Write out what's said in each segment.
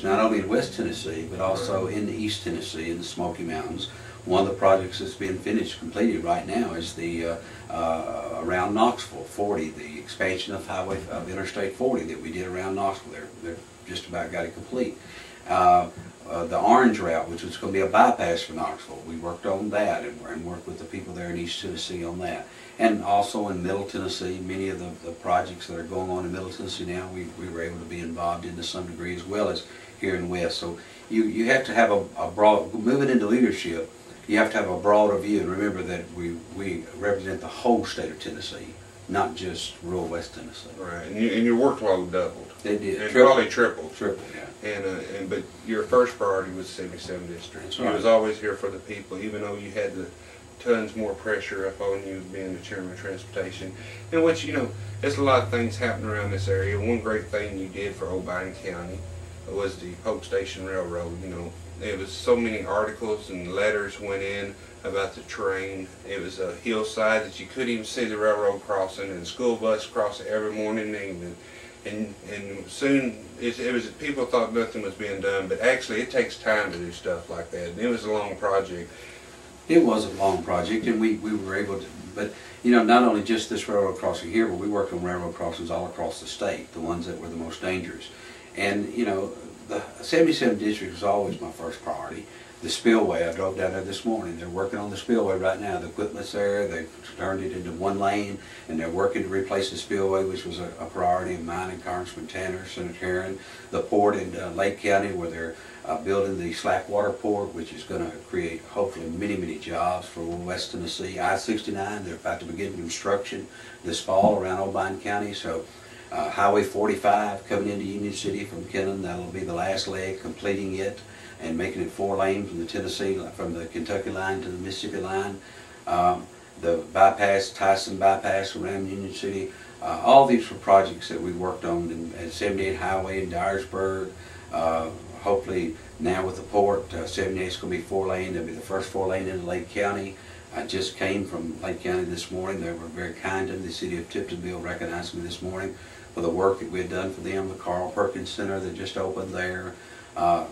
not only in West Tennessee, but also in the East Tennessee, in the Smoky Mountains. One of the projects that's being completed right now is the around Knoxville 40, the expansion of Interstate 40 that we did around Knoxville. They're just about got it complete. The Orange Route, which was going to be a bypass for Knoxville, we worked on that and worked with the people there in East Tennessee on that. And also in Middle Tennessee, many of the projects that are going on in Middle Tennessee now, we were able to be involved in to some degree, as well as here in West. So you have to have a broad, moving into leadership, you have to have a broader view, and remember that we represent the whole state of Tennessee, not just rural West Tennessee. Right, and your workload doubled. They did. And probably tripled. Tripled, yeah. But your first priority was 77 district. That's You right. was always here for the people, even though you had the tons more pressure up on you being the chairman of transportation. And which, you know, there's a lot of things happening around this area. One great thing you did for Old Biden County was the Polk Station Railroad. You know, there was so many articles and letters went in about the train. It was a hillside that you couldn't even see the railroad crossing, and the school bus crossing every morning and evening. And soon it was, people thought nothing was being done, but actually it takes time to do stuff like that. And it was a long project. It was a long project, and we were able to, but you know, not only just this railroad crossing here, but we worked on railroad crossings all across the state, the ones that were the most dangerous. And you know, the 77 district was always my first priority. The spillway, I drove down there this morning. They're working on the spillway right now. The equipment's there. They've turned it into one lane, and they're working to replace the spillway, which was a priority of mine and Congressman Tanner, Senator Herron. The port in Lake County, where they're building the slack water port, which is going to create hopefully many jobs for West Tennessee. I-69, they're about to begin construction this fall around Old Biden County. So Highway 45 coming into Union City from Kennon, that'll be the last leg, completing it and making it 4 lane from the Tennessee, from the Kentucky line to the Mississippi line. The bypass, Tyson bypass around Union City. All these were projects that we worked on at 78 Highway in Dyersburg. Hopefully now with the port, 78 is going to be 4 lane. That'll be the first 4 lane into Lake County. I just came from Lake County this morning. They were very kind to me. The city of Tiptonville recognized me this morning for the work that we had done for them. The Carl Perkins Center that just opened there.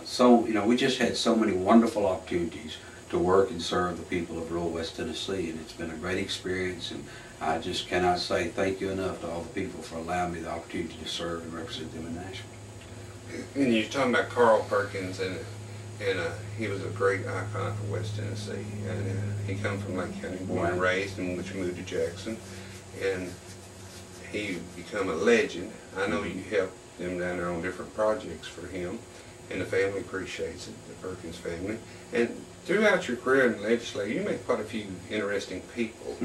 So, you know, we just had so many wonderful opportunities to work and serve the people of rural West Tennessee, and it's been a great experience, and I just cannot say thank you enough to all the people for allowing me the opportunity to serve and represent them in Nashville. And you're talking about Carl Perkins, and he was a great icon for West Tennessee, and he come from Lake County, born and raised, and which moved to Jackson, and he become a legend. I know you helped them down there on different projects for him, and the family appreciates it, the Perkins family. And throughout your career in the legislature, you met quite a few interesting people.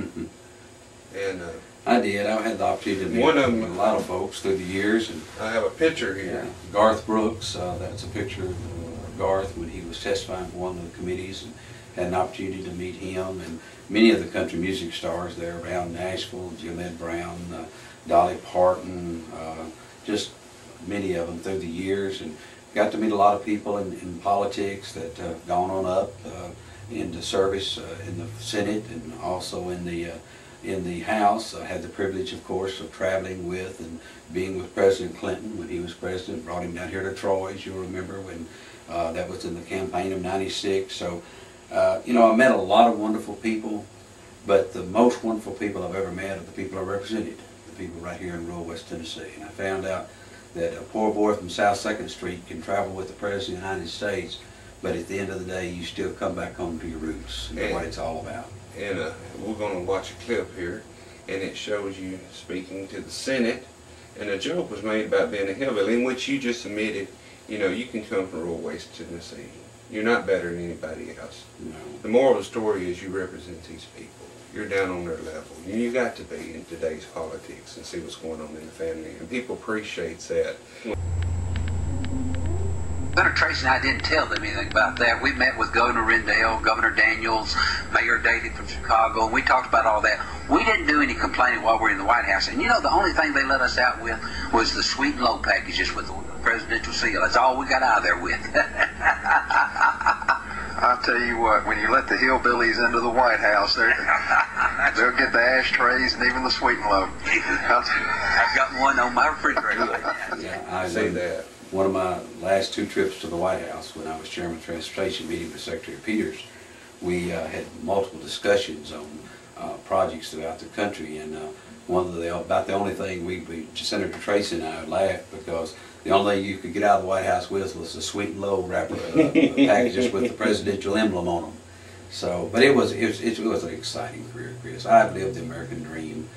And I did. I had the opportunity to meet a lot of folks through the years. And I have a picture here. Yeah, Garth Brooks, that's a picture of Garth when he was testifying for one of the committees, and had an opportunity to meet him, and many of the country music stars there around Nashville, Jim Ed Brown, Dolly Parton, just many of them through the years, and got to meet a lot of people in politics that have gone on up into service in the Senate and also in the House. I had the privilege, of course, of traveling with and being with President Clinton when he was president. Brought him down here to Troy, as you'll remember, when that was in the campaign of '96. So, you know, I met a lot of wonderful people, but the most wonderful people I've ever met are the people I represented, the people right here in rural West Tennessee. And I found out that a poor boy from South 2nd Street can travel with the President of the United States, but at the end of the day, you still come back home to your roots and what it's all about. And we're going to watch a clip here, and it shows you speaking to the Senate, and a joke was made about being a hillbilly, in which you just admitted, you know, you can come from rural West Tennessee. You're not better than anybody else. No. The moral of the story is you represent these people. You're down on their level. You got to be in today's politics and see what's going on in the family, and people appreciate that. Senator Tracy and I didn't tell them anything about that. We met with Governor Rendell, Governor Daniels, Mayor Daley from Chicago, and we talked about all that. We didn't do any complaining while we were in the White House. And you know, the only thing they let us out with was the sweet and low packages with the presidential seal. That's all we got out of there with. I'll tell you what, when you let the hillbillies into the White House, they'll get the ashtrays and even the sweet and low. I've got one on my refrigerator. Yeah, I say that. one of my last 2 trips to the White House when I was Chairman of Transportation, meeting with Secretary Peters, we had multiple discussions on projects throughout the country, and about the only thing Senator Tracy and I laughed because the only thing you could get out of the White House with was a sweet and low wrapper packages with the presidential emblem on them. So, but it was an exciting career, Chris. I've lived the American dream.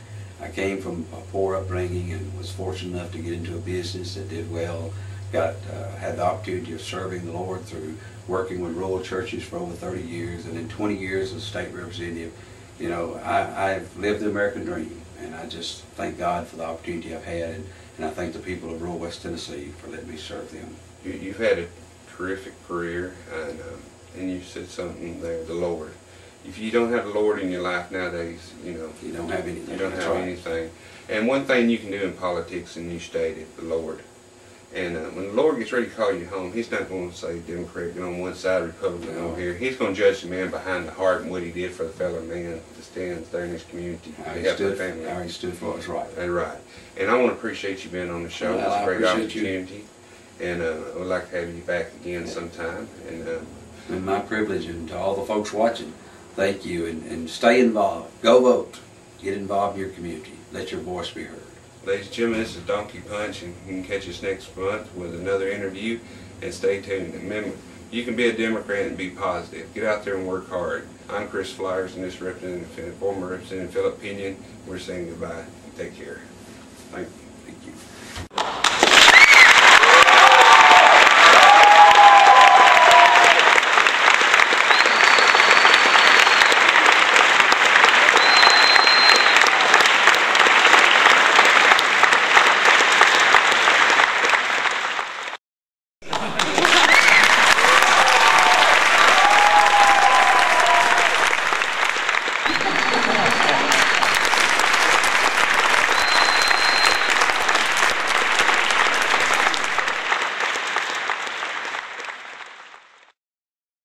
I came from a poor upbringing and was fortunate enough to get into a business that did well. Had the opportunity of serving the Lord through working with rural churches for over 30 years, and in 20 years as state representative. You know, I've lived the American dream, and I just thank God for the opportunity I've had, and I thank the people of rural West Tennessee for letting me serve them. You've had a terrific career, and you said something there, the Lord. If you don't have the Lord in your life nowadays, you know, you don't have anything. You don't have anything. And one thing you can do in politics, and you stated, the Lord. And when the Lord gets ready to call you home, He's not going to say Democrat, get on one side, Republican over here. He's going to judge the man behind the heart and what he did for the fellow man that stands there in his community to help their family. How he stood for us, right. That's right. And I want to appreciate you being on the show. Well, it's a great opportunity. You. And I would like to have you back again sometime. And it's been my privilege, and to all the folks watching, thank you, and stay involved. Go vote. Get involved in your community. Let your voice be heard. Ladies and gentlemen, this is Donkey Punch, and you can catch us next month with another interview, and stay tuned. And remember, you can be a Democrat and be positive. Get out there and work hard. I'm KRIS Flyers, and this former Representative PHILLIP Pinion. We're saying goodbye. Take care. Thank you.